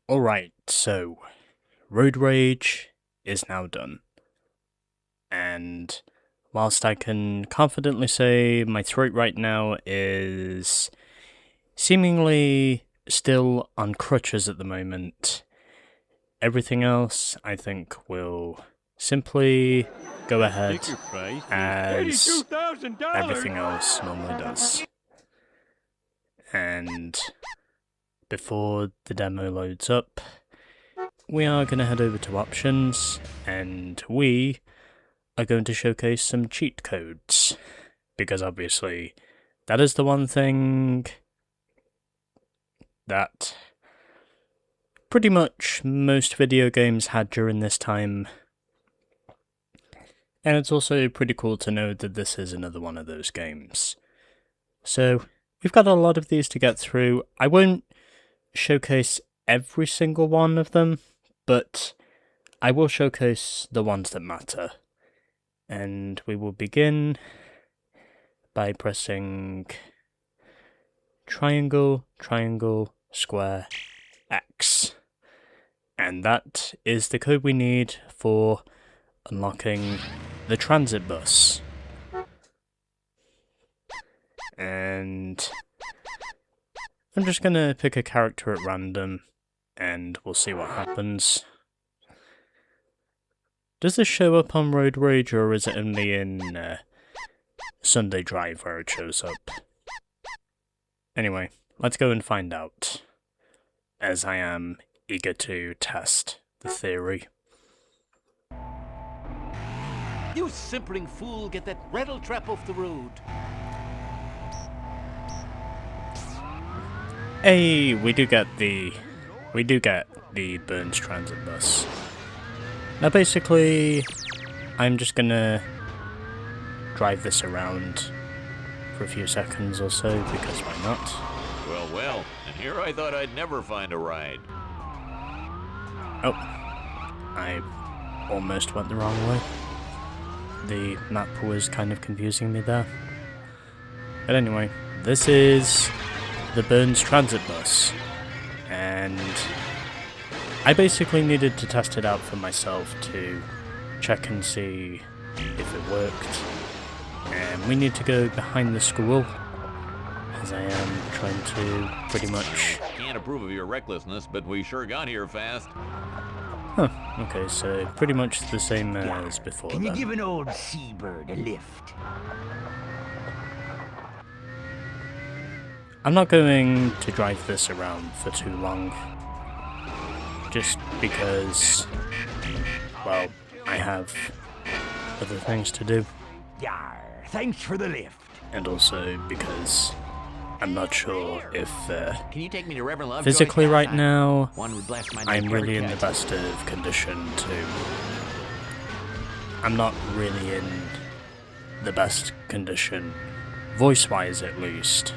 Alright, so Road Rage is now done. And whilst I can confidently say my throat right now is seemingly still on crutches at the moment, everything else I think will simply go ahead as everything else normally does. And before the demo loads up, we are going to head over to options, and we are going to showcase some cheat codes, because obviously that is the one thing that pretty much most video games had during this time, and it's also pretty cool to know that this is another one of those games. So we've got a lot of these to get through. I won't showcase every single one of them, but I will showcase the ones that matter. And we will begin by pressing triangle, triangle, square, X. And that is the code we need for unlocking the transit bus. And I'm just gonna pick a character at random, and we'll see what happens. Does this show up on Road Rage, or is it only in Sunday Drive where it shows up? Anyway, let's go and find out, as I am eager to test the theory. You simpering fool, get that rattle trap off the road. Hey, we do get the Burns Transit bus. Now basically, I'm just gonna drive this around for a few seconds or so, because why not? Well, and here I thought I'd never find a ride. Oh, I almost went the wrong way. The map was kind of confusing me there. But anyway, this is the Burns Transit bus, and I basically needed to test it out for myself to check and see if it worked. And we need to go behind the school, as I am trying to pretty much... Can't approve of your recklessness, but we sure got here fast. Huh, okay, so pretty much the same as before. Can you then. give an old seabird a lift? I'm not going to drive this around for too long, just because, well, I have other things to do, Yar, thanks for the lift. and also because I'm not sure if Can you take me to Reverend Lovejoy's physically house? right now One would bless my I'm name really in the cat. best of condition to... I'm not really in the best condition, voice-wise at least,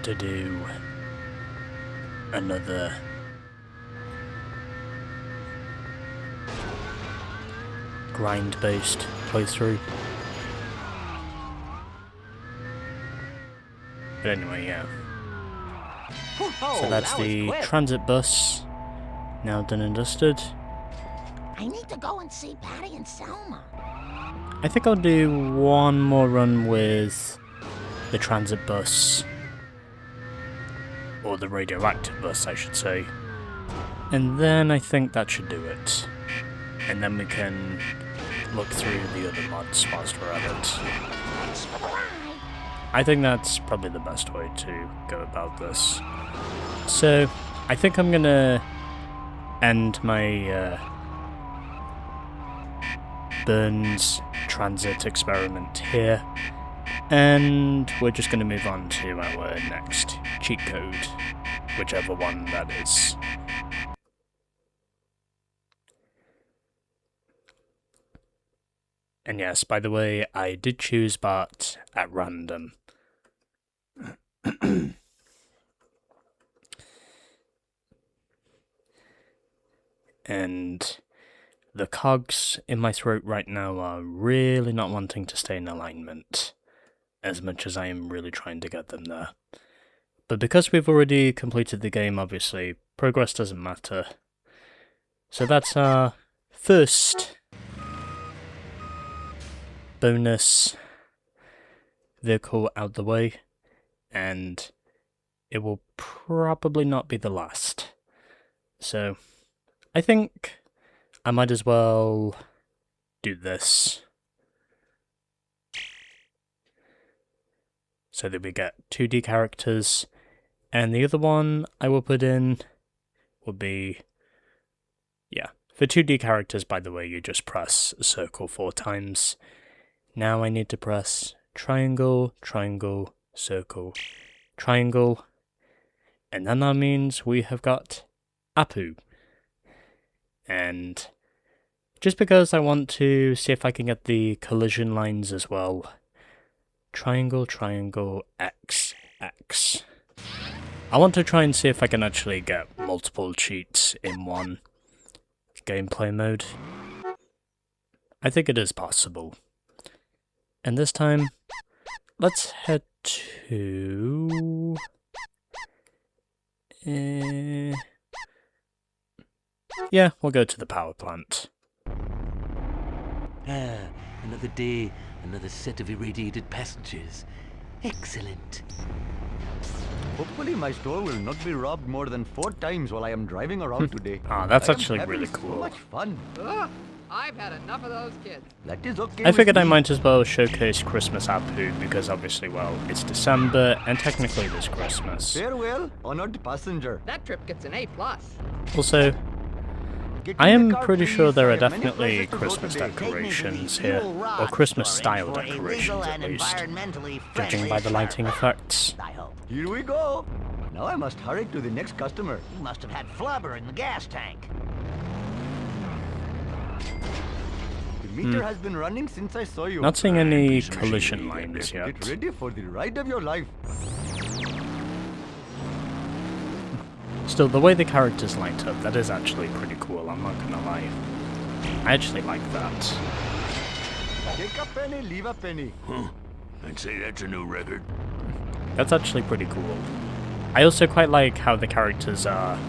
to do another grind-based playthrough. But anyway, yeah. Oh, So that's that was the quick. transit bus, now done and dusted. I need to go and see Patty and Selma. I think I'll do one more run with the transit bus, or the radioactive bus I should say, and then I think that should do it. And then we can look through the other mods whilst we're at it. Thanks for the ride. I think that's probably the best way to go about this. So, I think I'm gonna end my Burns transit experiment here, and we're just gonna move on to our next cheat code, whichever one that is. And yes, by the way, I did choose Bart at random. And the cogs in my throat right now are really not wanting to stay in alignment, as much as I am really trying to get them there. But because we've already completed the game, obviously, progress doesn't matter. So that's our first bonus vehicle out the way, and it will probably not be the last. So I think I might as well do this, so that we get 2D characters, and the other one I will put in will be, yeah, for 2D characters, by the way, you just press circle 4 times. Now I need to press triangle, triangle, circle, triangle, and then that means we have got Apu. And just because I want to see if I can get the collision lines as well, triangle, triangle, X, X. I want to try and see if I can actually get multiple cheats in one gameplay mode. I think it is possible. And this time, let's head to... yeah, we'll go to the power plant. Another day, another set of irradiated passengers. Excellent. Hopefully my store will not be robbed more than 4 times while I am driving around today. Ah, that's I am actually having really So cool. much fun. Ugh, I've had enough of those kids. That is okay. I figured with I me. might as well showcase Christmas Apu, because obviously, well, it's December, and technically it is Christmas. Farewell, honored passenger. That trip gets an A+. Also, Get I in am the car, pretty please. sure there I are have many definitely places to go Christmas today. decorations here, or Christmas-style decorations at least, judging by the lighting effects. I hope. Here we go. Now I must hurry to the next customer. You must have had flubber in the gas tank. The meter has been running since I saw you. Not seeing any collision lines Get yet. ready for the ride of your life. Still, the way the characters light up, that is actually pretty cool, I'm not gonna lie. I actually like that. Take a penny, leave a penny. I'd say that's a new record. That's actually pretty cool. I also quite like how the characters are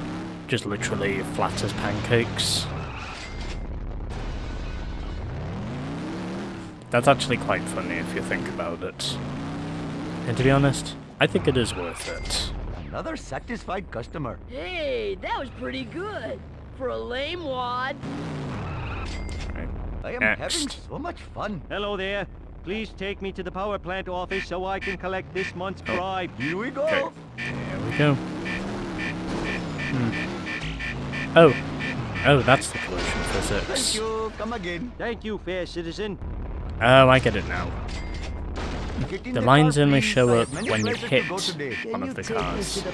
just literally flat as pancakes. That's actually quite funny if you think about it. And to be honest, I think it is worth it. Another satisfied customer. Hey, that was pretty good. For a lame wad. Right. I am Next. having so much fun. Hello there. Please take me to the power plant office so I can collect this month's bribe. Here we go. Okay. Here we go. Oh. Oh, that's the collision Thank physics. you. Come again. Thank you, fair citizen. Oh, I get it now. Get in The car, lines only please. show I up have many when you places hit to go today. one of the cars.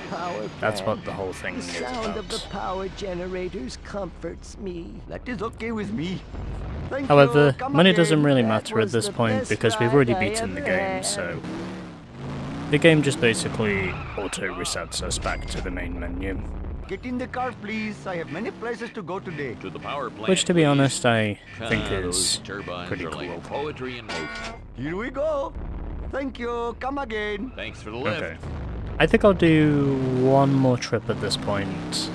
That's what the whole thing The is sound of the about. power generators comforts me. That is okay with me. Thank However, you. Come money again. doesn't really That matter at was this the point best because we've already ride I beaten the ever game, had. so... The game just basically auto-resets us back to the main menu. Get in the car, please. I have many places to go today. To the power plant. Which, to be honest, I think Those is turbines pretty are cool. like poetry in motion. Here we go. Thank you. Come again. Thanks for the lift. Okay. I think I'll do one more trip at this point,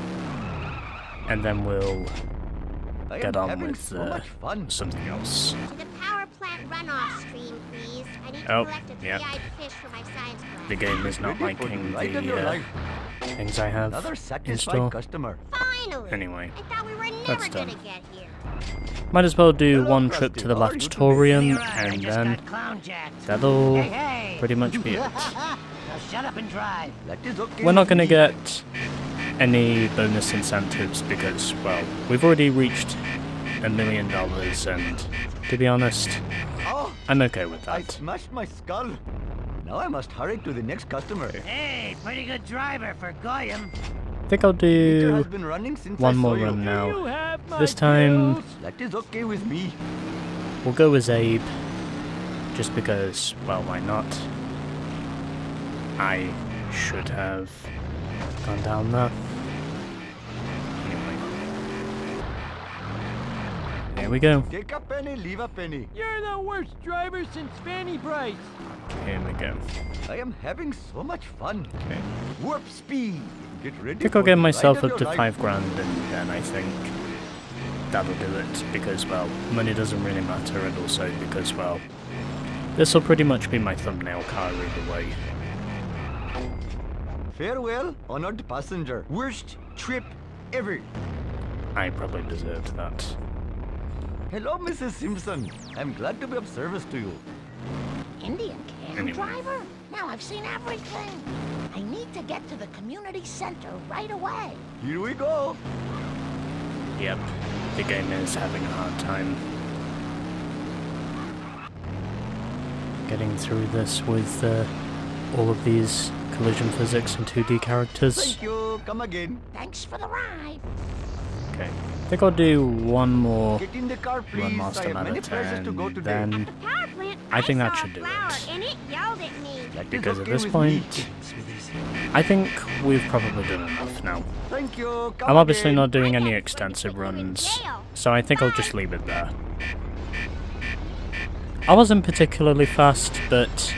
and then we'll I get am on having with so much fun. something else. To the power plant runoff stream, please. I need to Oh, collect a yeah. three-eyed fish for my science class. The game is not Ready for liking ride of your the life. things I have Another in satisfied store. customer. Finally! Anyway, I thought we were that's never gonna done. get here. Might as well do Hello, one trip Krusty. to the How are you today? Laftatorium, I and just then got clown jacked. that'll Hey, pretty much be it. now shut up and drive. That is okay. We're not with going to me. get any bonus incentives because, well, we've already reached $1 million, and to be honest, Oh, I'm okay with I that. smashed my skull. Now I must hurry to the next customer. Hey, pretty good driver for Goyim. I think I'll Meter has do been running since one I saw more you. run You now. have my This time, bills. That is okay with me. we'll go as Abe, just because, well, why not? I should have gone down there. Anyway. Here we go. Take a penny, leave a penny. You're the worst driver since Fanny Price. Here we go. I am having so much fun. Okay. Warp speed. Get ready. I think I'll for get the myself ride of up to your life. 5 grand and then I think that'll do it because, well, money doesn't really matter and also because, well, this will pretty much be my thumbnail car either way. Farewell, honored passenger. Worst trip ever. I probably deserved that. Hello, Mrs. Simpson. I'm glad to be of service to you. Indian cam Anyway. driver? Now I've seen everything. I need to get to the community center right away. Here we go. Yep, the game is having a hard time getting through this with all of these collision physics and 2D characters. Thank you. Come again. Thanks for the ride. Okay, I think I'll do one more Get in the car, please. Run I Master have many places to go and today. then At the power plant, I think that saw should a do flower, it. and it yelled at me. That is Because at okay this with me. point, I think we've probably done enough now. Thank you. Come I'm obviously again. not doing I any got extensive put in runs, jail. so I think I'll just leave it there. I wasn't particularly fast, but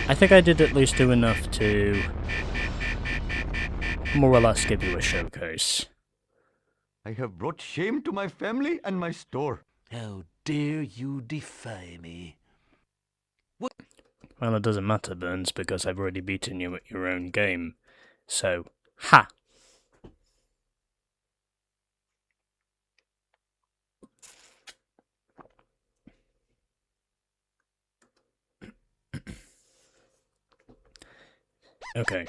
I think I did at least do enough to more or less give you a showcase. I have brought shame to my family and my store. How dare you defy me? Well, it doesn't matter, Burns, because I've already beaten you at your own game. So, ha! Okay,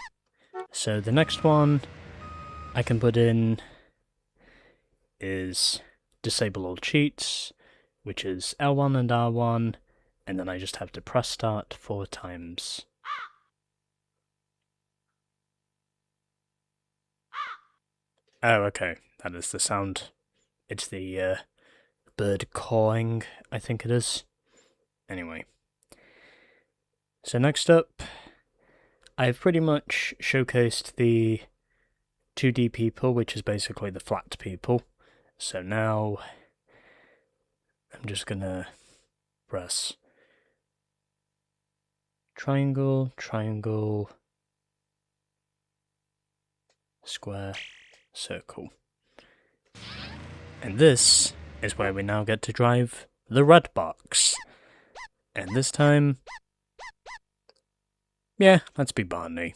so the next one I can put in is disable all cheats, which is L1 and R1, and then I just have to press start 4 times. Oh, okay, that is the sound. It's the bird cawing, I think it is. Anyway. So next up, I've pretty much showcased the 2D people, which is basically the flat people. So now I'm just gonna press triangle, triangle, square, circle. And this is where we now get to drive the red box. And this time, yeah, let's be Barney.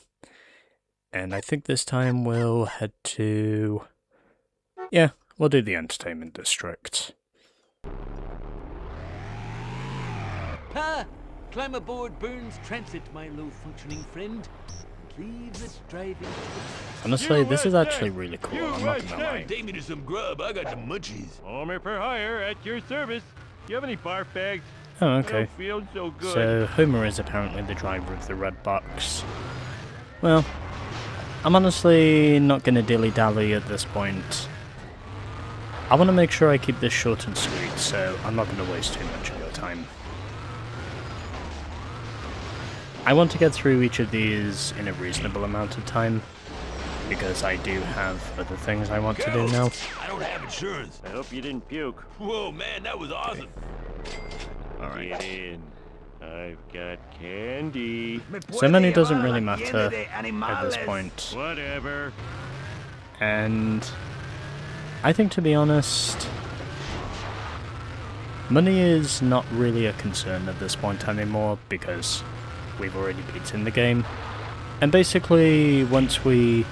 And I think this time we'll head to... yeah, we'll do the entertainment district. Ha! Climb aboard Burns Transit, my low-functioning friend. Leave the driving to the... Honestly, this is actually really cool, I'm not gonna lie. Take me to some grub. I got the munchies. Homer for hire at your service. Do you have any barf bags? Oh, I okay. don't feel so good. So, Homer is apparently the driver of the red box. Well, I'm honestly not gonna dilly-dally at this point. I want to make sure I keep this short and sweet, so I'm not gonna waste too much of your time. I want to get through each of these in a reasonable amount of time, because I do have other things I want to do now. I don't have insurance. I hope you didn't puke. Whoa, man, that was awesome. Alright. Get in. I've got candy. So money doesn't really matter at this point. Whatever. And I think, to be honest, money is not really a concern at this point anymore because we've already beaten the game. And basically, once we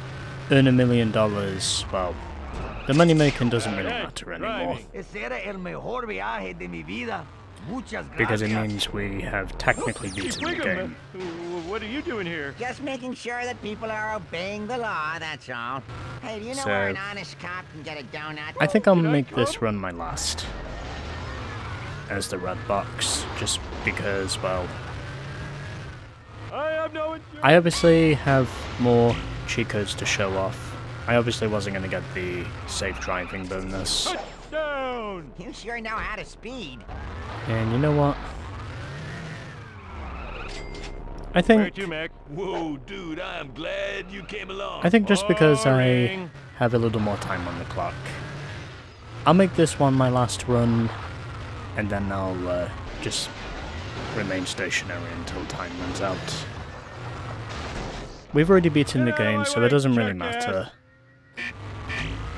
earn $1 million, well, the money making doesn't really matter anymore. Ese era el mejor viaje de mi vida. Muchas gracias. Because it means we have technically beaten the game. What are you doing here? Just making sure that people are obeying the law, that's all. Hey, do you know So- where an honest cop can get a donut? I think I'll Did I make this come? run my last as the red box, just because, well, I have no insurance. I obviously have more cheat codes to show off. I obviously wasn't going to get the safe driving bonus. Touchdown! You sure know how to speed. And you know what? I Where think to, Mac? Whoa, dude, I'm glad you came along. just because I Boring. have a little more time on the clock, I'll make this one my last run, and then I'll just remain stationary until time runs out. We've already beaten the game, so it doesn't really matter.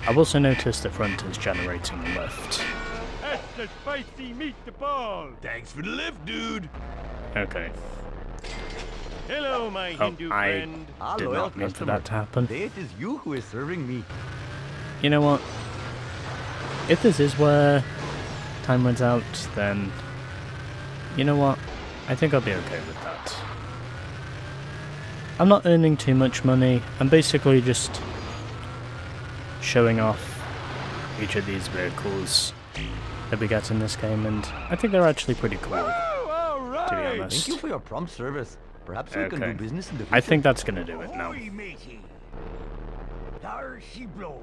I've also noticed the front is generating a lift. That's the spicy meatball. Thanks for the lift, dude. Okay. Hello, my Oh, Hindu I friend. did not mean for that to happen. It is you who is serving me. You know what? If this is where time runs out, then... You know what? I think I'll be okay with that. I'm not earning too much money. I'm basically just showing off each of these vehicles that we get in this game, and I think they're actually pretty cool, to be honest. Thank you for your prompt service. Perhaps we can Okay. do business in the future. I think that's gonna do it now. Oi, matey. There she blows.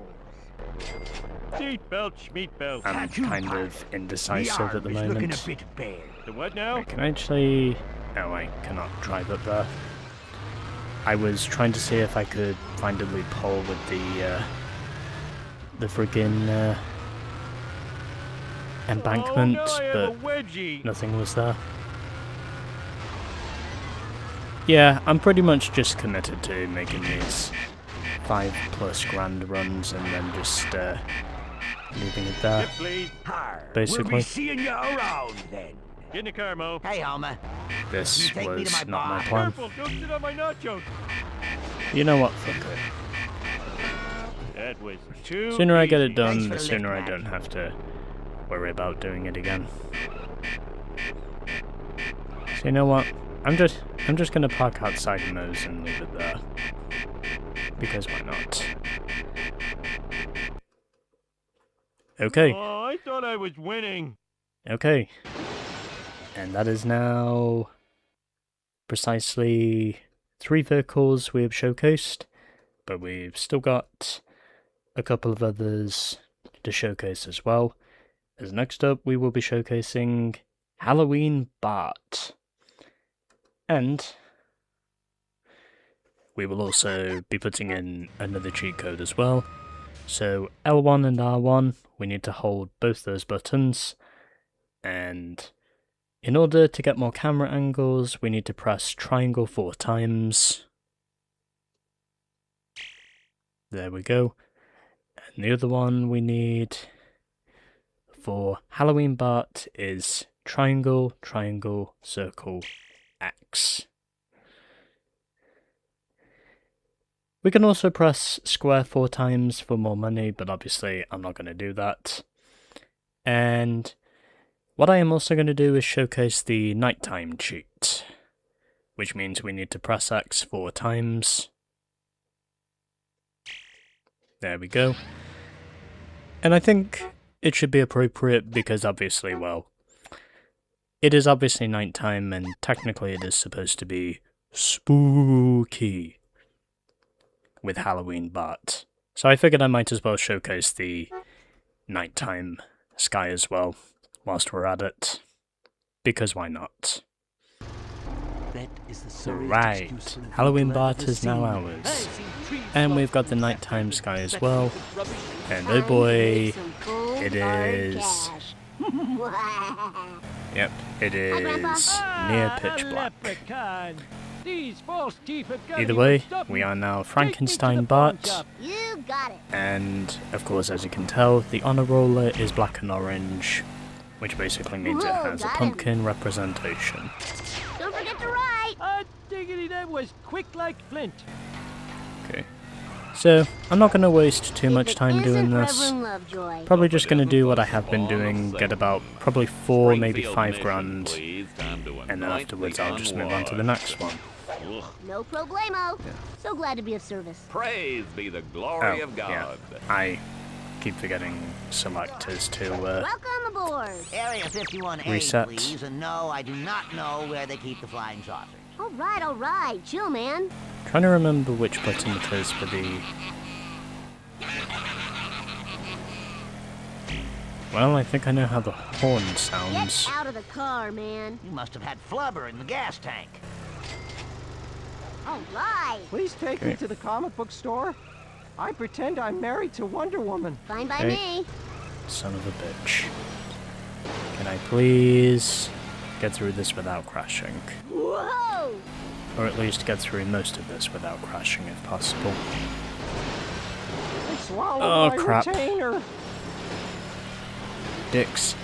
Seatbelt, schmeatbelt. I'm kind of indecisive at the looking a moment. bit bare. The what now? Wait, can I actually... Oh, I cannot drive up there. I was trying to see if I could find a loophole with the friggin' embankment, oh, no, I have a but wedgie. nothing was there. Yeah, I'm pretty much just committed to making these 5+ grand runs and then just leaving it there, Yep, please. We'll basically. be seeing you around then. Get in the car, Mo. Hey, Homer. This You take me to was my not my bar. plan. Careful, don't sit on my nachos. You know what, fuck it. That was too Sooner I get easy. it done, Thanks the for the sooner I lift, don't Matt. have to worry about doing it again. So you know what? I'm just gonna park outside Moe's and leave it there. Because why not? Okay, Oh, I thought I was winning. okay. And that is now precisely 3 vehicles we have showcased, but we've still got a couple of others to showcase as well. As next up, we will be showcasing Halloween Bart. And we will also be putting in another cheat code as well. So L1 and R1, we need to hold both those buttons, and in order to get more camera angles, we need to press triangle 4 times. There we go. And the other one we need for Halloween Bart is triangle, triangle, circle, X. We can also press square 4 times for more money, but obviously I'm not going to do that. And what I am also going to do is showcase the nighttime cheat, which means we need to press X 4 times. There we go. And I think it should be appropriate because obviously, well, it is obviously nighttime and technically it is supposed to be spooky with Halloween Bart. So I figured I might as well showcase the nighttime sky as well whilst we're at it. Because why not? That is the sorriest Right, excuse for an Halloween uncle I've Bart ever is now seen. ours. I've seen trees And blocked we've got the from nighttime Saturday sky as with well. rubbish. And oh boy, Some cold, it hard is... cash. Yep, it Grandpa. is near Ah, pitch a black. leprechaun. These false teeth have got Either me way, stuffed. we are now Take me to Frankenstein the pawn Bart. shop. You got it. And, of course, as you can tell, the honor roller is black and orange, which basically means it Whoa, has a got him. pumpkin representation. Don't forget to write. Ah, diggity, that was quick like flint. Okay. So, I'm not going to waste too If much it time doing isn't this. Reverend Lovejoy. Probably just going to do what I have been doing, get about probably 4, maybe 5 grand, and then afterwards I'll just move on to the next one. No problemo. So glad to be of service. Praise be the glory of God. Yeah, I keep forgetting selectors to Welcome aboard. Area 51A, Reset. please. And no, I do not know where they keep the flying saucers. All right. Chill, man. trying to remember which button it is for the... Well, I think I know how the horn sounds. Get out of the car, man. You must have had flubber in the gas tank. All right. Please take me Okay. to the comic book store. I pretend I'm married to Wonder Woman. Fine by Okay. me. Son of a bitch. Can I please get through this without crashing? Whoa! Or at least get through most of this without crashing if possible. Oh crap. Dicks.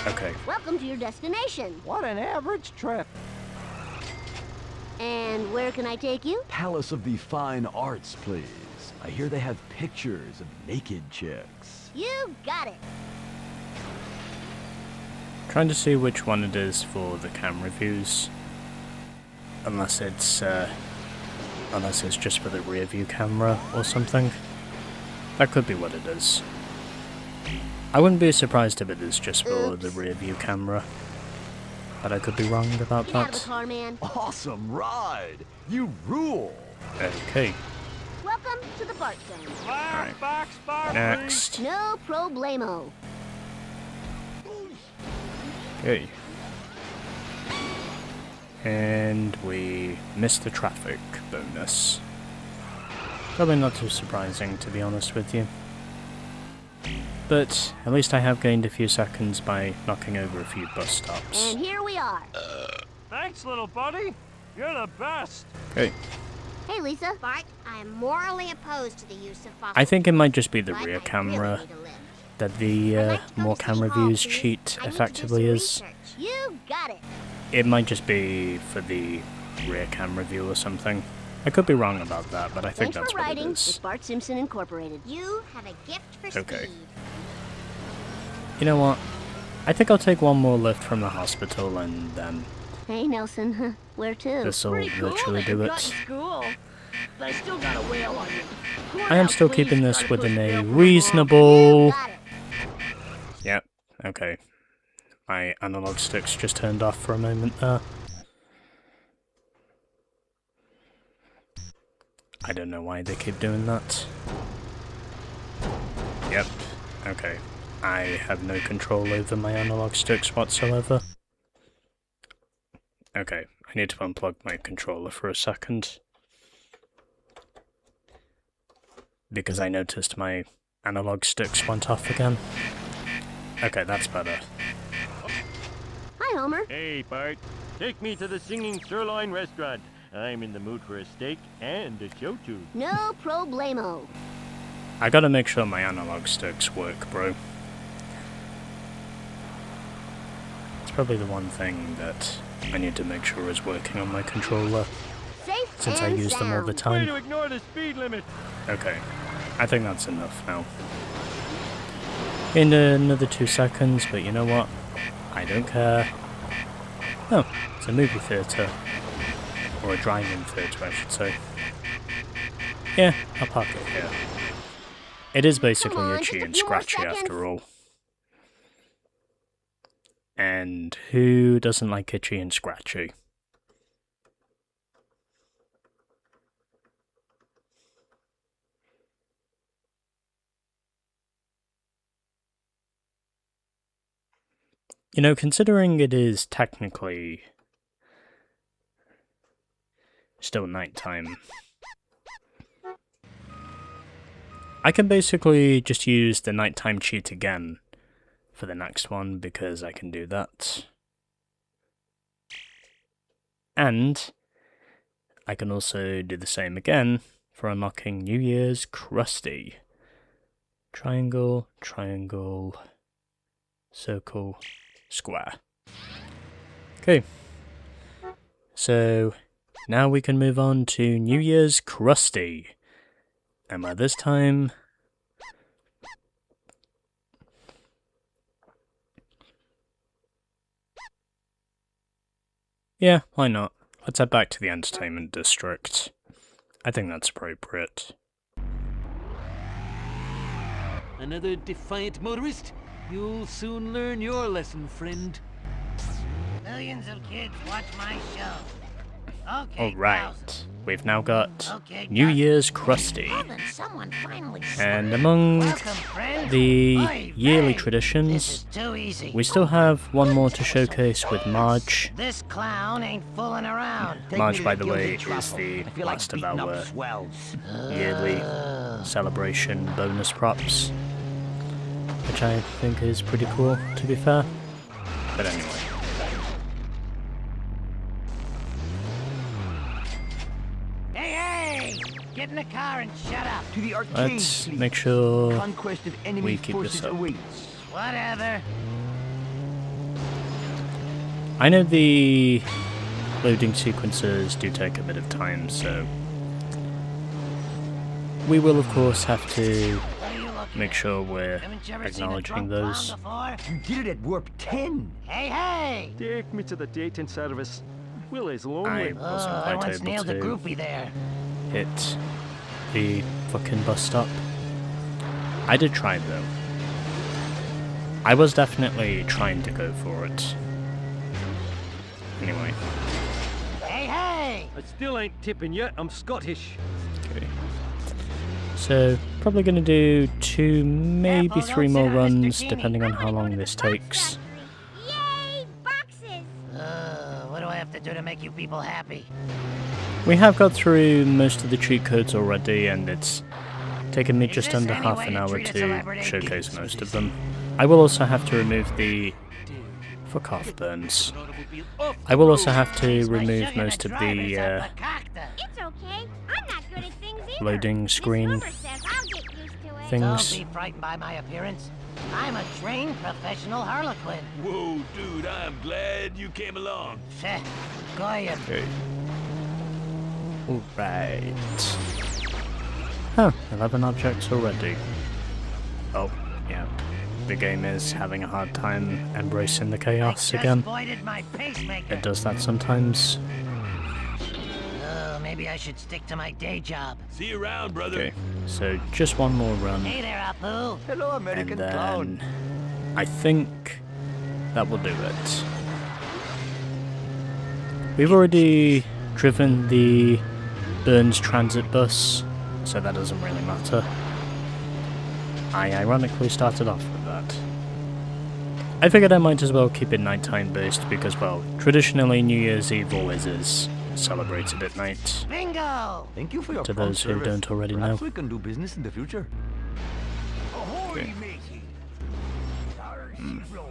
Okay. Welcome to your destination. What an average trip. And where can I take you? Palace of the Fine Arts, please. I hear they have pictures of naked chicks. You got it. Trying to see which one it is for the camera views. Unless it's just for the rear view camera or something. That could be what it is. I wouldn't be surprised if it is just for the rear view camera. But I could be wrong about Get out of the that. car, man. Awesome ride! You rule! Okay. Welcome to the Bart Zone. Alright. Next. No problemo. Okay. And we missed the traffic bonus. Probably not too surprising, to be honest with you. But at least I have gained a few seconds by knocking over a few bus stops. And here we are. Thanks, little buddy. You're the best. Okay. Hey, Lisa. Bart, I am morally opposed to the use of fossil I think it might just be the fuels, rear but I camera really need to live. that I'd the like to go more to camera City Hall, views please. cheat I need to do effectively some is. research. You got it. It might just be for the rear camera view or something. I could be wrong about that, but I think Thanks that's for what it riding is. with Bart Simpson Incorporated. You have a gift for Okay. speed. You know what? I think I'll take one more lift from the hospital and then Hey, Nelson. Where to? this'll literally do it. School. But I still got a whale on you. I am still keeping this Try to within push a down for reasonable... You got it. Yep, okay. My analog sticks just turned off for a moment there. I don't know why they keep doing that. Yep, okay. I have no control over my analog sticks whatsoever. Okay, I need to unplug my controller for a second. Because I noticed my analog sticks went off again. Okay, that's better. Hi, Homer. Hey, Bart. Take me to the Singing Sirloin restaurant. I'm in the mood for a steak and a show tune. No problemo. I gotta make sure my analog sticks work, bro. It's probably the one thing that I need to make sure is working on my controller, Safe since I and use them all the sound. Way to time. ignore the speed limit. Okay, I think that's enough now. In another 2 seconds, but you know what? I don't care. Oh, it's a movie theatre. Or a drive-in theatre, I should say. Yeah, I'll park it here. It is basically Come on, itchy just a and few more scratchy after seconds. all. And who doesn't like itchy and scratchy? You know, considering it is technically still nighttime, I can basically just use the nighttime cheat again for the next one, because I can do that. And I can also do the same again for unlocking New Year's Krusty. Triangle, triangle, circle, square. Okay. So now we can move on to New Year's Krusty. And by this time... yeah, why not? Let's head back to the entertainment district. I think that's appropriate. Another defiant motorist? You'll soon learn your lesson, friend. Millions of kids watch my show. Okay, Alright, we've now got Okay, New guys. Year's Krusty. Haven't someone finally And among Welcome, friend. the Oy yearly vey. traditions, This is too easy. we still have one more to showcase with Marge. This clown ain't fooling around. Take me Marge, to by the the way, Gilded is Truffle. the I feel like last of beating up our swells. yearly celebration bonus props. which I think is pretty cool, to be fair. But anyway. Hey! Get in the car and shut up. To the arcade, Let's please. make sure Conquest of enemy we keep forces this up. awaits. Whatever. I know the loading sequences do take a bit of time, so we will of course have to make sure we're acknowledging those. You did it at warp 10. Hey! Take me to the dating service. Willie's I lonely. wasn't I quite once able nailed a to groupie there. hit the fucking bus stop. I did try though. I was definitely trying to go for it. Anyway. Hey! I still ain't tipping yet. I'm Scottish. Okay. So, probably going to do 2, maybe Careful, 3 don't more sit on Mr. runs, Genie. depending on I how wanna go long to the this Box takes. Factory. Yay, boxes! What do I have to do to make you people happy? We have got through most of the cheat codes already, and it's taken me Is just this under any half way an to hour treat a to celebrity? showcase most of them. I will also have to remove the... Fuck off, Burns. I will also have to remove most of the It's okay. I'm not good at things either. loading Miss screen Wilbur says I'll get used to it. things. Don't be frightened by my appearance. I'm a trained professional harlequin. Whoa, dude, I'm glad you came along. Heh, Goyim. Okay. Alright. Huh, 11 objects already. Oh, yeah. The game is having a hard time embracing the chaos I just again. voided my pacemaker. It does that sometimes. Oh, maybe I should stick to my day job. See you around, brother. Okay, so just one more run, Hey there, Apu. Hello, and American then clown. I think that will do it. We've already driven the Burns transit bus, so that doesn't really matter. I ironically started off with that. I figured I might as well keep it nighttime based because, well, traditionally New Year's Eve always is celebrated at night. Bingo! Thank you for your To prompt those who service. don't already Perhaps know. we can do business in the future. Okay. matey. There she rolls.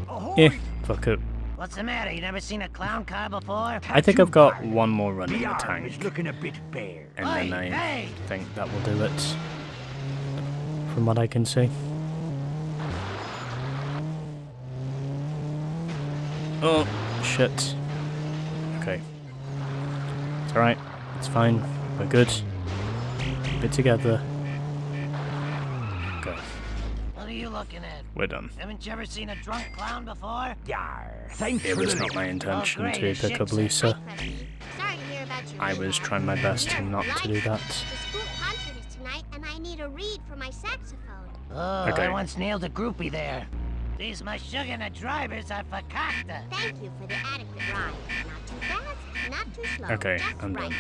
Ahoy! Yeah, fuck it. What's the matter? You never seen a clown car before? I think I've got one more run in The the arm tank, is looking a bit bare. and then Hey, I hey! think that will do it. From what I can see. Oh, shit. Okay. It's alright. It's fine. We're good. Keep it together. Go. What are you looking at? We're done. Haven't you ever seen a drunk clown before? Yar, thanks It for was the not my intention great, to a pick up ship's Lisa. Krusty. Sorry to hear about your I was trying my best to not to do that. The school concert is tonight, and I need a reed for my saxophone. Oh, Okay. I once nailed a groupie there. These Meshuggah drivers are fakakta. Thank you for the adequate ride. Not too fast, not too slow. Okay, just I'm right. done.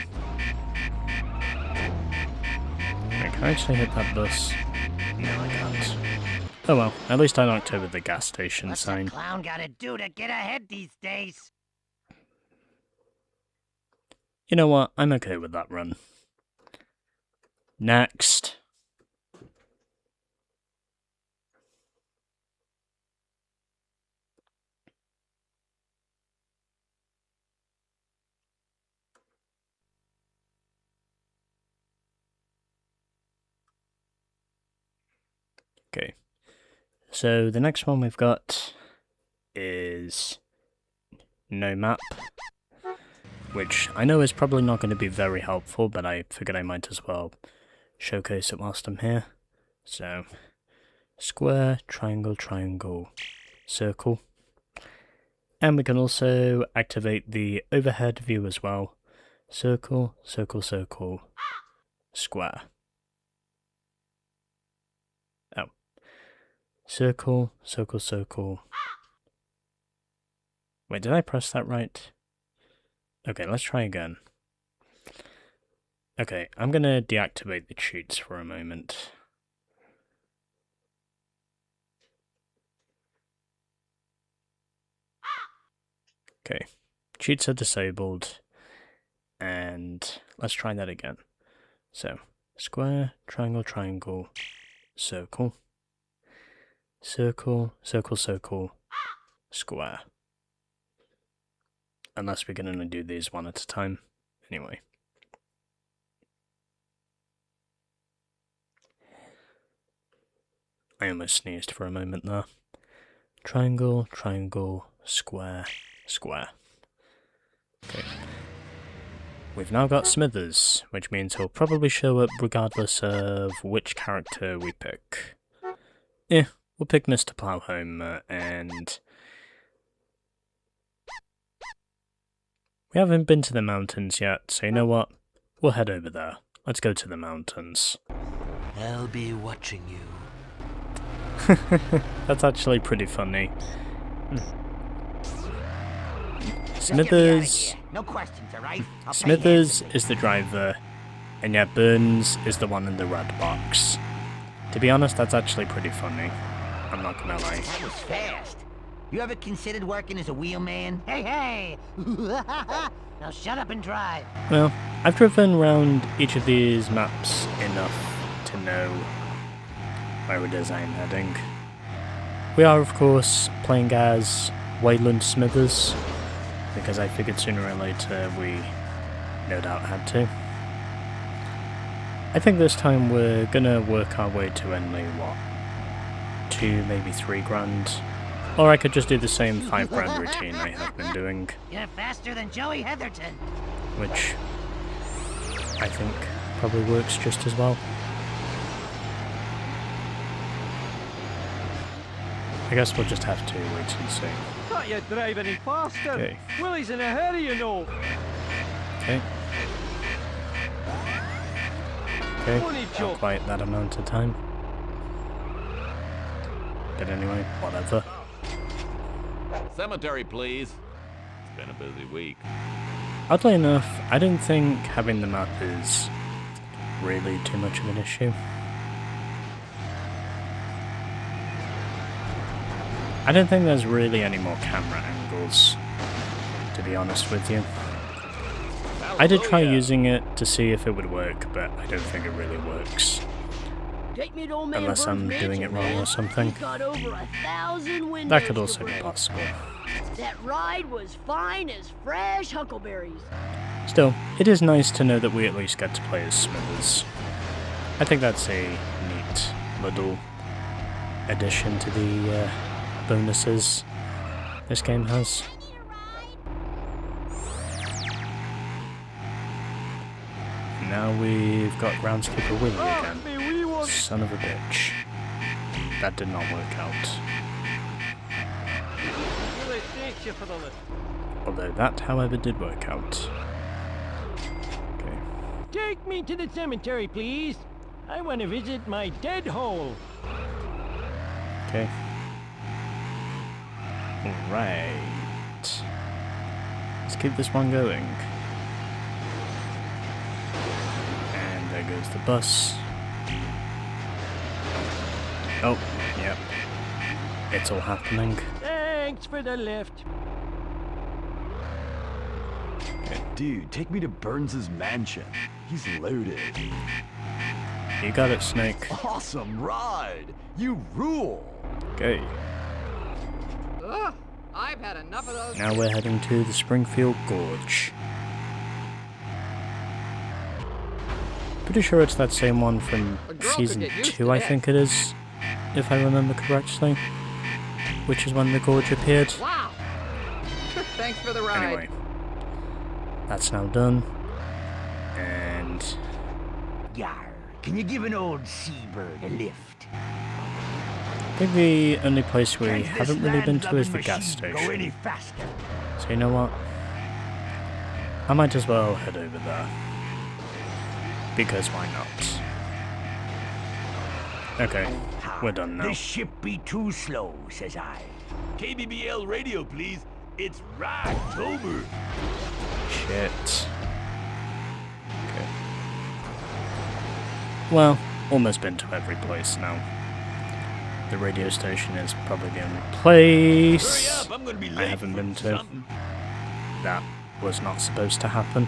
Okay, can I actually hit that bus? No, I can't. Oh well, at least I knocked over the gas station What's a sign. clown gotta do to get ahead these days? You know what? I'm okay with that run. Next. Okay. So the next one we've got is no map, which I know is probably not going to be very helpful, but I figured I might as well showcase it whilst I'm here. So, square, triangle, triangle, circle. And we can also activate the overhead view as well. Circle, circle, circle, square. Oh. Circle, circle, circle. Wait, did I press that right? Okay, let's try again. Okay, I'm gonna deactivate the cheats for a moment. Okay, cheats are disabled, and let's try that again. So, square, triangle, triangle, circle. Circle, circle, circle, square. Unless we're going to do these one at a time. Anyway. I almost sneezed for a moment there. Triangle, triangle, square, square. Okay. We've now got Smithers, which means he'll probably show up regardless of which character we pick. Yeah, we'll pick Mr. Plowhome, and... we haven't been to the mountains yet, so you know what? We'll head over there. Let's go to the mountains. I'll be watching you. That's actually pretty funny. Smithers... no questions, all right? I'll pay Smithers handsomely. is the driver, and yet Burns is the one in the red box. To be honest, that's actually pretty funny. I'm not gonna lie. That was fast. You ever considered working as a wheelman? Hey! Now shut up and drive. Well, I've driven around each of these maps enough to know where it is I'm heading. We are, of course, playing as Wayland Smithers, because I figured sooner or later we no doubt had to. I think this time we're gonna work our way to only, what, 2, maybe 3 grand? Or I could just do the same 5 grand routine I have been doing, You're faster than Joey Heatherton. which I think probably works just as well. I guess we'll just have to wait and see. Thought you'd drive any faster. Okay. Willie's in a hurry, you know. Okay. Okay, Only not joke. quite that amount of time. But anyway, whatever. Cemetery, please. It's been a busy week. Oddly enough, I don't think having the map is really too much of an issue. I don't think there's really any more camera angles, to be honest with you. I did try using it to see if it would work, but I don't think it really works. Take me to old man Unless I'm Burns' doing it mansion, wrong man. or something. He's got over 1,000 windows That could to also be break. possible. That ride was fine as fresh huckleberries. Still, it is nice to know that we at least get to play as Smithers. I think that's a neat little addition to the bonuses this game has. Now we've got Groundskeeper Willie again. Son of a bitch. That did not work out. Willie, thanks you for the lift. Although that, however, did work out. Okay. Take me to the cemetery, please. I want to visit my dead hole. Okay. Alright. Let's keep this one going. And there goes the bus. Oh, yep. It's all happening. Thanks for the lift. Dude, take me to Burns's mansion. He's loaded. You got it, Snake. Awesome ride! You rule! Okay. Ugh, I've had enough of those. Now we're heading to the Springfield Gorge. Pretty sure it's that same one from A girl season could get used 2, to I this. think it is, if I remember correctly. Which is when the gorge appeared. Wow. Thanks for the ride. Anyway, that's now done. And Yar, can you give an old seabird a lift? I think the only place we Can't haven't this really been to is the land-loving gas machine Go station. any faster? So you know what? I might as well head over there. Because why not? Okay, we're done now. This ship be too slow, says I. KBBL radio, please. It's Rocktober. Shit. Okay. Well, almost been to every place now. The radio station is probably the only place Hurry up, I'm gonna be I late haven't for been to. something. That was not supposed to happen.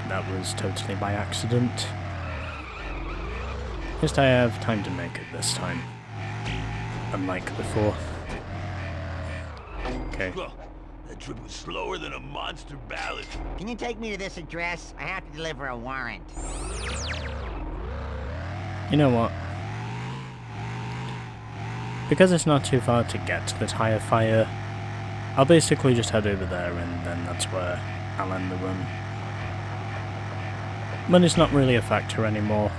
That was totally by accident. At least I have time to make it this time. unlike before. Okay. That trip was slower than a monster ballad. Can you take me to this address? I have to deliver a warrant. You know what? Because it's not too far to get to the tire fire, I'll basically just head over there and then that's where I'll end the run. Money's not really a factor anymore.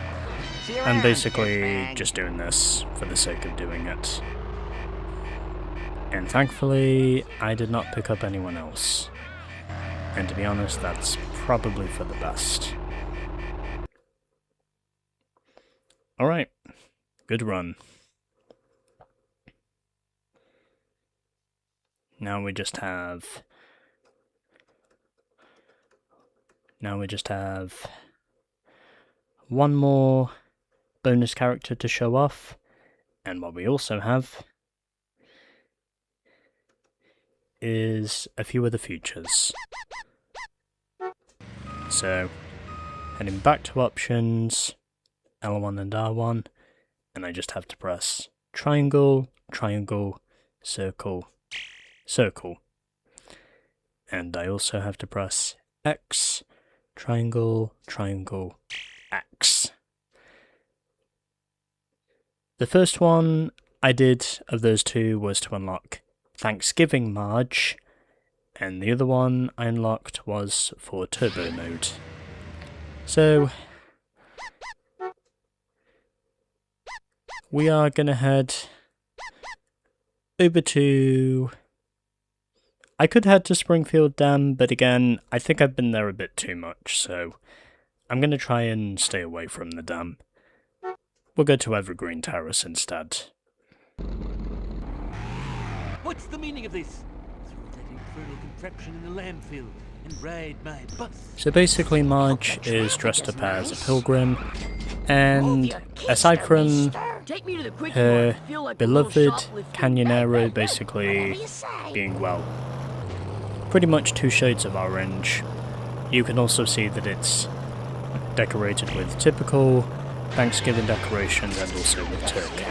I'm basically just doing this for the sake of doing it. And thankfully, I did not pick up anyone else. And to be honest, that's probably for the best. Alright, good run. Now we just have one more bonus character to show off, and what we also have is a few other features. So, heading back to options, L1 and R1, and I just have to press triangle, triangle, circle, circle. And I also have to press X, triangle, triangle, X. The first one I did of those two was to unlock Thanksgiving Marge, and the other one I unlocked was for turbo mode. So, we are gonna head over to... I could head to Springfield Dam, but again, I think I've been there a bit too much, so I'm gonna try and stay away from the dam. We'll go to Evergreen Terrace instead. What's the meaning of this? Throw that infernal contraption in the landfill and ride my bus. So basically Marge is dressed up as a pilgrim, and aside from her beloved Canyonero basically being, well, pretty much two shades of orange, you can also see that it's decorated with typical Thanksgiving decorations and also with turkey.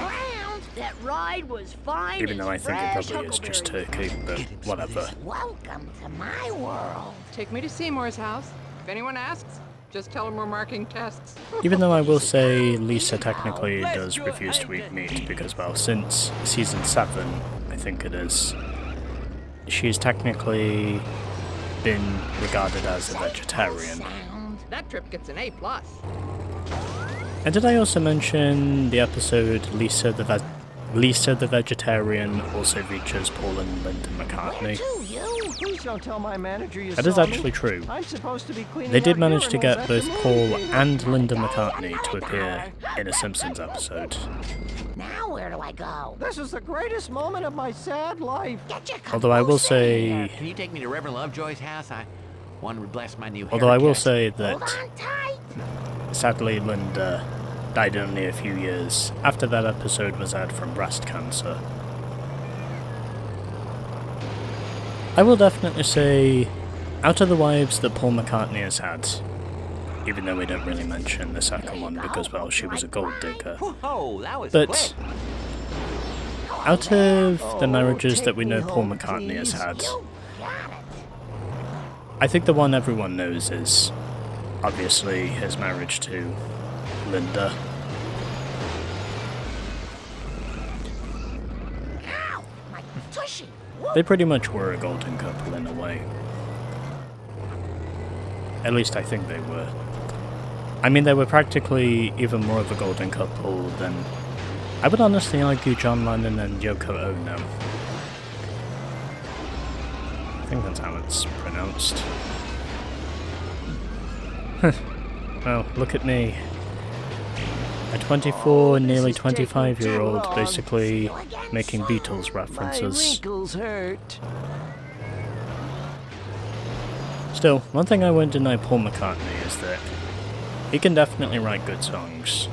That ride was fine. Even though I think it probably is just turkey, but whatever. Welcome to my world. Take me to Seymour's house. If anyone asks, just tell them we're marking tests. Even though I will say Lisa technically does refuse to eat meat because, well, since season 7, I think it is, she's technically been regarded as a vegetarian. That trip gets an A+. And did I also mention the episode Lisa the Vegetarian also features Paul and Linda McCartney? Please don't tell my manager you That is saw me. actually true. I'm supposed to be cleaning They did out manage to urinals get at both the Paul movie. and Linda McCartney to appear in a Simpsons episode. Now where do I go? This is the greatest moment of my sad life. Get your Although I will caboose in here. say, Can you take me to Reverend Lovejoy's house? I want to bless my new although I will haircut. say Hold that on tight. sadly Linda died only a few years after that episode was aired from breast cancer. I will definitely say, out of the wives that Paul McCartney has had, even though we don't really mention the second one because, well, she was a gold digger, Whoa, that was but quick. out of the marriages that we know Paul McCartney has had, I think the one everyone knows is obviously his marriage to Linda. Ow, my tushy. Whoa. They pretty much were a golden couple in a way. At least I think they were. I mean, they were practically even more of a golden couple than, I would honestly argue, John Lennon and Yoko Ono. I think that's how it's pronounced. Well, look at me. A 24, nearly 25-year-old basically making Beatles references. Hurt. Still, one thing I won't deny Paul McCartney is that he can definitely write good songs.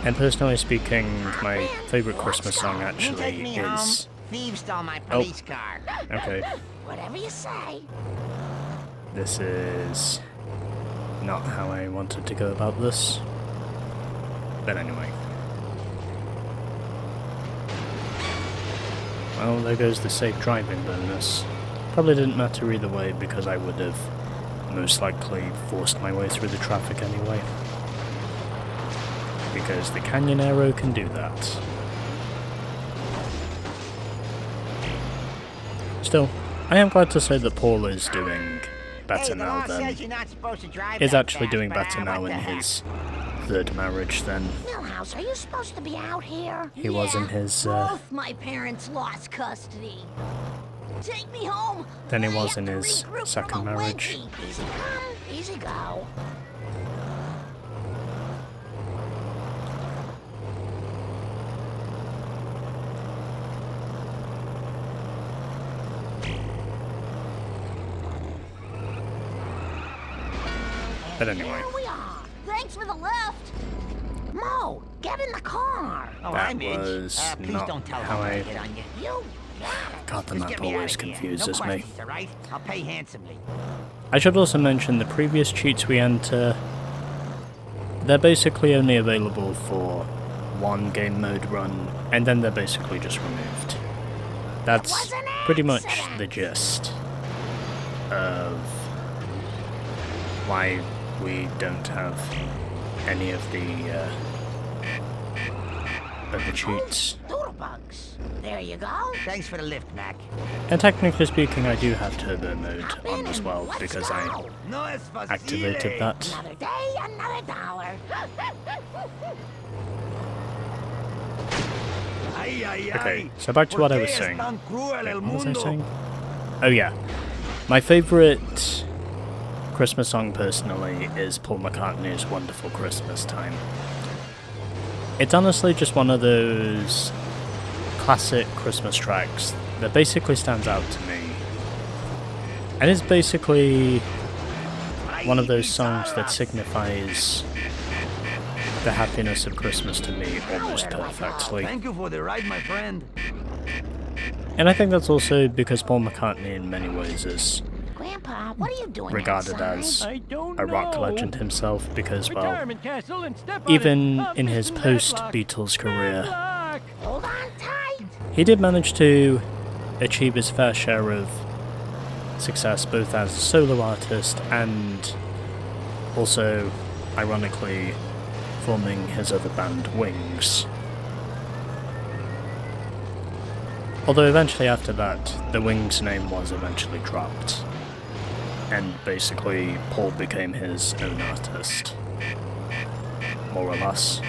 And personally speaking, my favourite Christmas song actually is... Thieves stole my police car. Okay, Whatever you say. this is not how I wanted to go about this. But anyway. Well, there goes the safe driving bonus. Probably didn't matter either way because I would have most likely forced my way through the traffic anyway. Because the Canyon Arrow can do that. Still, I am glad to say that Paul is doing better now than... is actually doing better now in his third marriage than Millhouse, are you supposed to be out here? he was in his, Both my parents lost custody. Take me home. than he I was have in to his regroup second from a marriage. wedgie. Easy come, easy go. But anyway, Here we are. Thanks for the lift. Mo, get in the car. Oh, that hi, Midge. was Please not don't tell how them I... I get on you. You got it. God, the Just map get me out always of here. confuses No me. questions, all right? I'll pay handsomely. I should also mention the previous cheats we enter, they're basically only available for one game mode run, and then they're basically just removed. That's pretty much the gist of why we don't have any of the cheats. Doodlebugs. There you go. Thanks for the lift, Mac. And technically speaking, I do have turbo mode on as well, because I No es posible. activated that. Another day, another dollar. Ay, ay, Okay, ay. so back to what I ¿Por was qué es saying. tan cruel el What was I mundo? saying? Oh yeah. My favourite Christmas song personally is Paul McCartney's Wonderful Christmas Time. It's honestly just one of those classic Christmas tracks that basically stands out to me. And it's basically one of those songs that signifies the happiness of Christmas to me almost perfectly. Thank you for the ride, my friend. And I think that's also because Paul McCartney in many ways is Grandpa, what are you doing regarded outside? as I don't a rock know. legend himself because, well, Retirement castle and step on even it. Up in his into post-Beatles career, Matlock. Hold on tight. he did manage to achieve his fair share of success both as a solo artist and also, ironically, forming his other band, Wings. Although eventually after that, the Wings name was eventually dropped, and basically Paul became his own artist, more or less.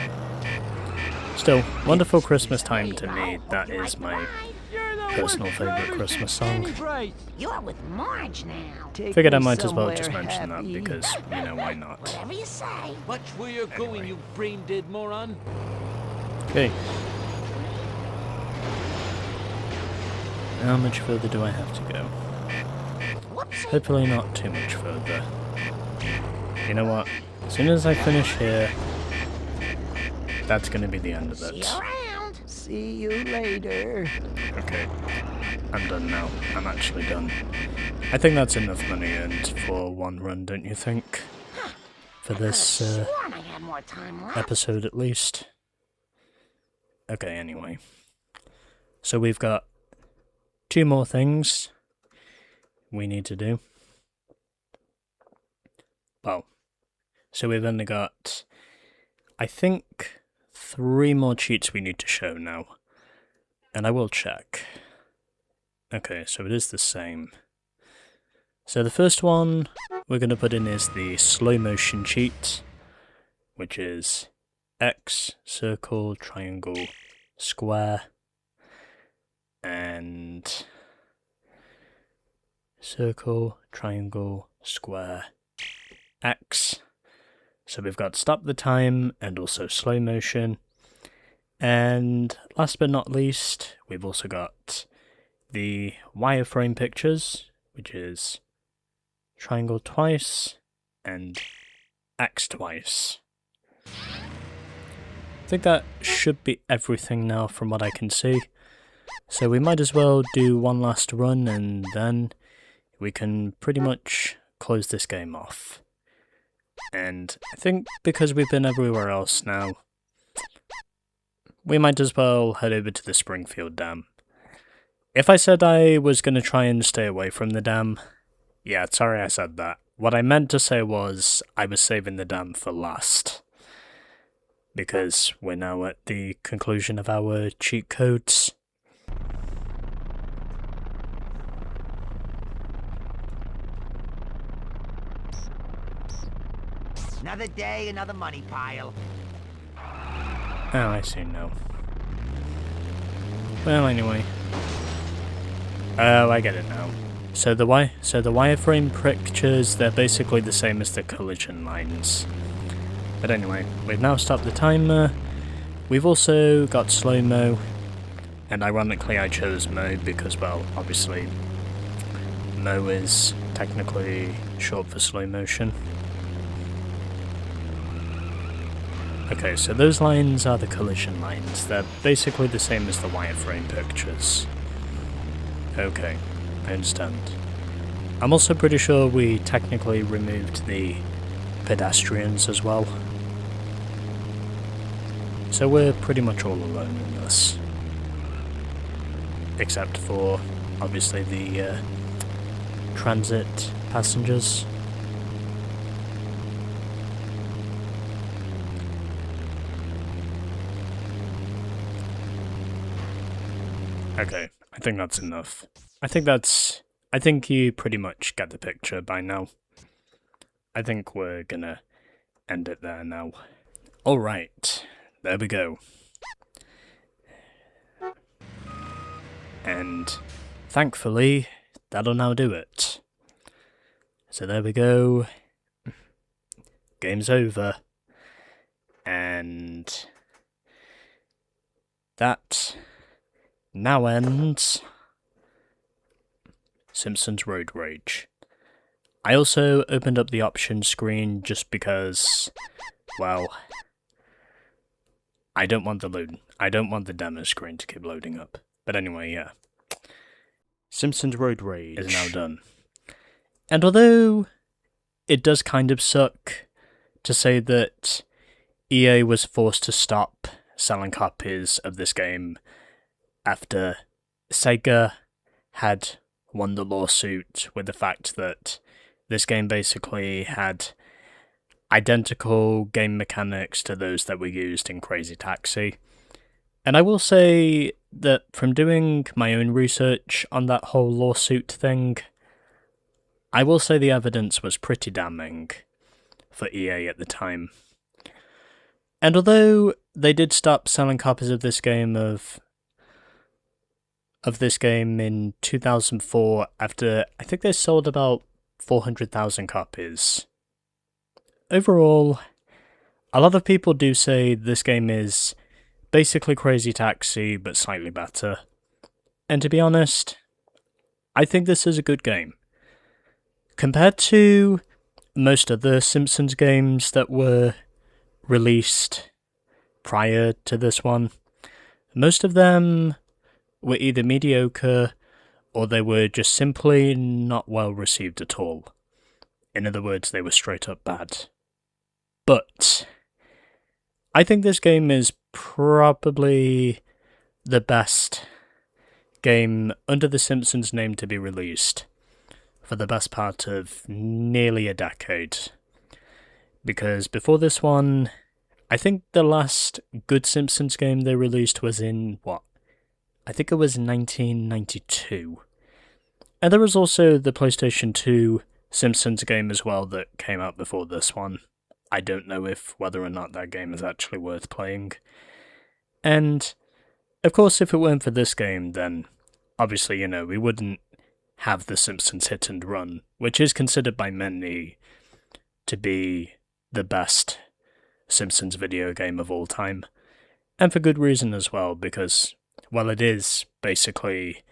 Still, Wonderful Christmas Time to me, that is my You're the personal worst favourite driver Christmas since Penny song. Price. You're with Marge now. Figured I might as well just mention that because, you know, why not? Whatever you say. Watch where you're going, you brain-dead moron. Okay. How much further do I have to go? Whoopsie. Hopefully not too much further. You know what? As soon as I finish here, that's going to be the end of See it. you around. See you later. Okay. I'm done now. I'm actually done. I think that's enough money earned for one run, don't you think? For this Sworn I had more time left. episode at least. Okay, anyway. So we've got 2 more things we need to do. Well, so we've only got, I think, 3 more cheats we need to show now. And I will check. Okay, so it is the same. So the first one we're going to put in is the slow motion cheat, which is X, circle, triangle, square, and circle, triangle, square, X. So we've got stop the time and also slow motion. And last but not least, we've also got the wireframe pictures, which is triangle twice and X twice. I think that should be everything now from what I can see. So we might as well do one last run and then we can pretty much close this game off. And I think because we've been everywhere else now, we might as well head over to the Springfield Dam. If I said I was going to try and stay away from the dam, yeah, sorry I said that. What I meant to say was I was saving the dam for last. Because we're now at the conclusion of our cheat codes. Another day, another money pile. Oh, I see now. Well, anyway. Oh, I get it now. So the wireframe pictures, they're basically the same as the collision lines. But anyway, we've now stopped the timer. We've also got slow-mo. And ironically I chose mode because, well, obviously Mo is technically short for slow motion. Okay, so those lines are the collision lines. They're basically the same as the wireframe pictures. Okay, I understand. I'm also pretty sure we technically removed the pedestrians as well. So we're pretty much all alone in this. Except for, obviously, the transit passengers. Okay, I think that's enough. I think you pretty much get the picture by now. I think we're gonna end it there now. Alright, there we go. And thankfully, that'll now do it. So there we go. Game's over. And that now ends Simpsons Road Rage. I also opened up the options screen just because, well, I don't want the demo screen to keep loading up. But anyway, yeah. Simpsons Road Rage is now done. And although it does kind of suck to say that EA was forced to stop selling copies of this game after Sega had won the lawsuit with the fact that this game basically had identical game mechanics to those that were used in Crazy Taxi. And I will say that from doing my own research on that whole lawsuit thing, I will say the evidence was pretty damning for EA at the time. And although they did stop selling copies of this game in 2004 after I think they sold about 400,000 copies. Overall, a lot of people do say this game is basically Crazy Taxi but slightly better. And to be honest, I think this is a good game. Compared to most other Simpsons games that were released prior to this one, most of them were either mediocre or they were just simply not well received at all. In other words, they were straight up bad. But I think this game is probably the best game under the Simpsons name to be released for the best part of nearly a decade. Because before this one, I think the last good Simpsons game they released was in, I think it was 1992. And there was also the PlayStation 2 Simpsons game as well that came out before this one. I don't know whether or not that game is actually worth playing. And, of course, if it weren't for this game, then obviously, we wouldn't have the Simpsons Hit and Run, which is considered by many to be the best Simpsons video game of all time. And for good reason as well, because, well, it is basically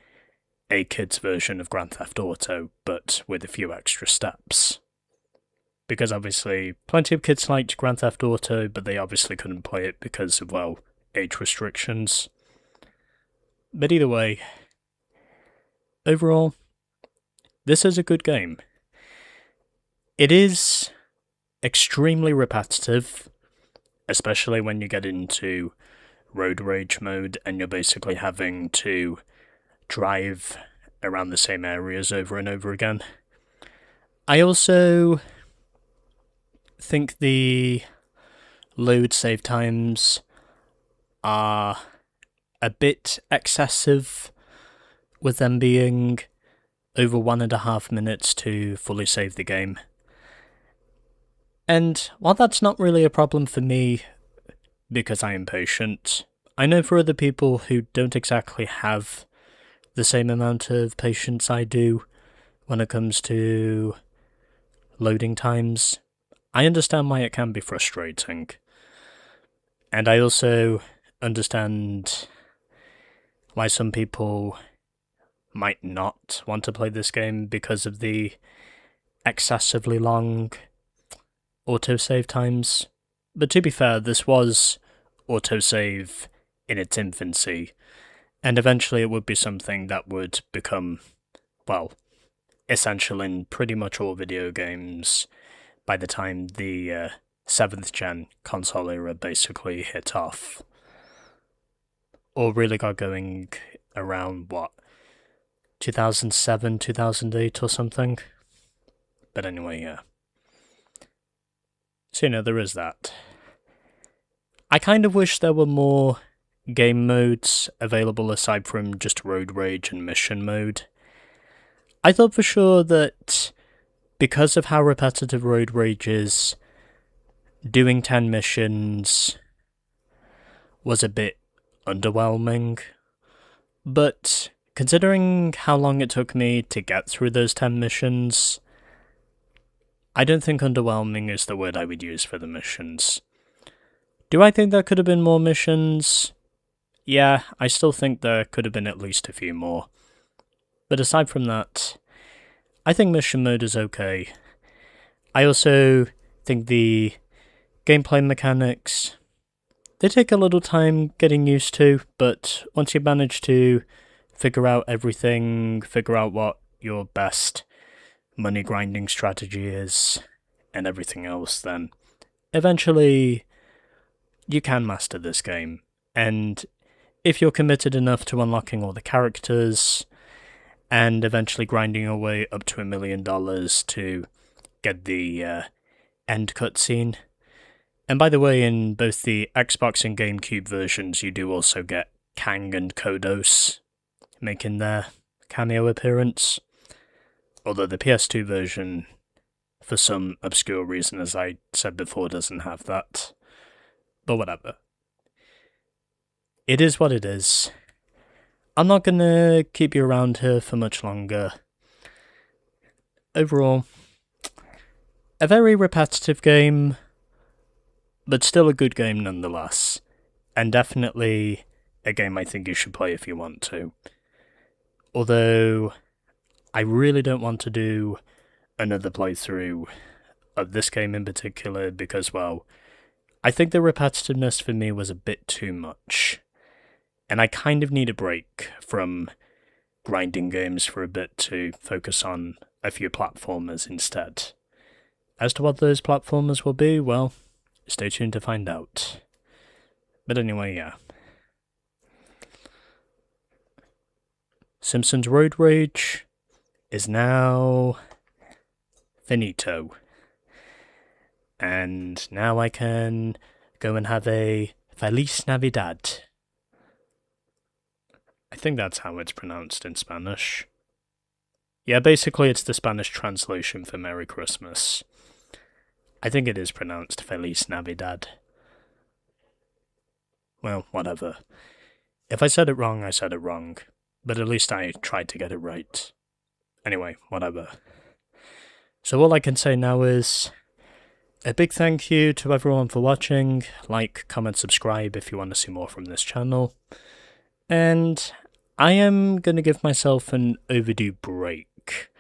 a kid's version of Grand Theft Auto, but with a few extra steps. Because obviously, plenty of kids liked Grand Theft Auto, but they obviously couldn't play it because of, well, age restrictions. But either way, overall, this is a good game. It is extremely repetitive, especially when you get into road rage mode and you're basically having to drive around the same areas over and over again. I also think the load save times are a bit excessive, with them being over 1.5 minutes to fully save the game. And while that's not really a problem for me, because I am patient, I know for other people who don't exactly have the same amount of patience I do when it comes to loading times, I understand why it can be frustrating. And I also understand why some people might not want to play this game because of the excessively long autosave times. But to be fair, this was autosave in its infancy, and eventually it would be something that would become, well, essential in pretty much all video games by the time the 7th gen console era basically hit off. Or really got going around, 2007, 2008 or something? But anyway, yeah. So, there is that. I kind of wish there were more game modes available aside from just road rage and mission mode. I thought for sure that because of how repetitive road rage is, doing 10 missions was a bit underwhelming. But considering how long it took me to get through those 10 missions, I don't think underwhelming is the word I would use for the missions. Do I think there could have been more missions? Yeah, I still think there could have been at least a few more. But aside from that, I think mission mode is okay. I also think the gameplay mechanics, they take a little time getting used to, but once you manage to figure out everything, figure out what your best money grinding strategy is, and everything else, then eventually you can master this game. And if you're committed enough to unlocking all the characters, and eventually grinding your way up to $1 million to get the end cutscene. And by the way, in both the Xbox and GameCube versions, you do also get Kang and Kodos making their cameo appearance. Although the PS2 version, for some obscure reason, as I said before, doesn't have that. But whatever. It is what it is. I'm not gonna keep you around here for much longer. Overall, a very repetitive game, but still a good game nonetheless. And definitely a game I think you should play if you want to. Although, I really don't want to do another playthrough of this game in particular because, well, I think the repetitiveness for me was a bit too much. And I kind of need a break from grinding games for a bit to focus on a few platformers instead. As to what those platformers will be, well, stay tuned to find out. But anyway, yeah. Simpsons Road Rage is now finito. And now I can go and have a Feliz Navidad. I think that's how it's pronounced in Spanish. Yeah, basically it's the Spanish translation for Merry Christmas. I think it is pronounced Feliz Navidad. Well, whatever. If I said it wrong, I said it wrong. But at least I tried to get it right. Anyway, whatever. So all I can say now is a big thank you to everyone for watching. Like, comment, subscribe if you want to see more from this channel. And I am going to give myself an overdue break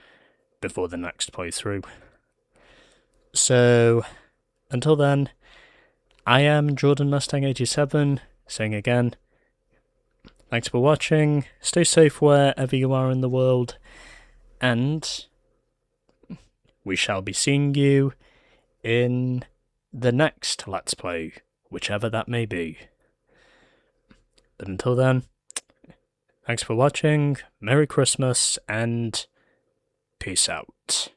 before the next playthrough. So, until then, I am Jordan Mustang 87, saying again, thanks for watching, stay safe wherever you are in the world, and we shall be seeing you in the next Let's Play, whichever that may be. But until then, Thanks for watching, Merry Christmas, and peace out.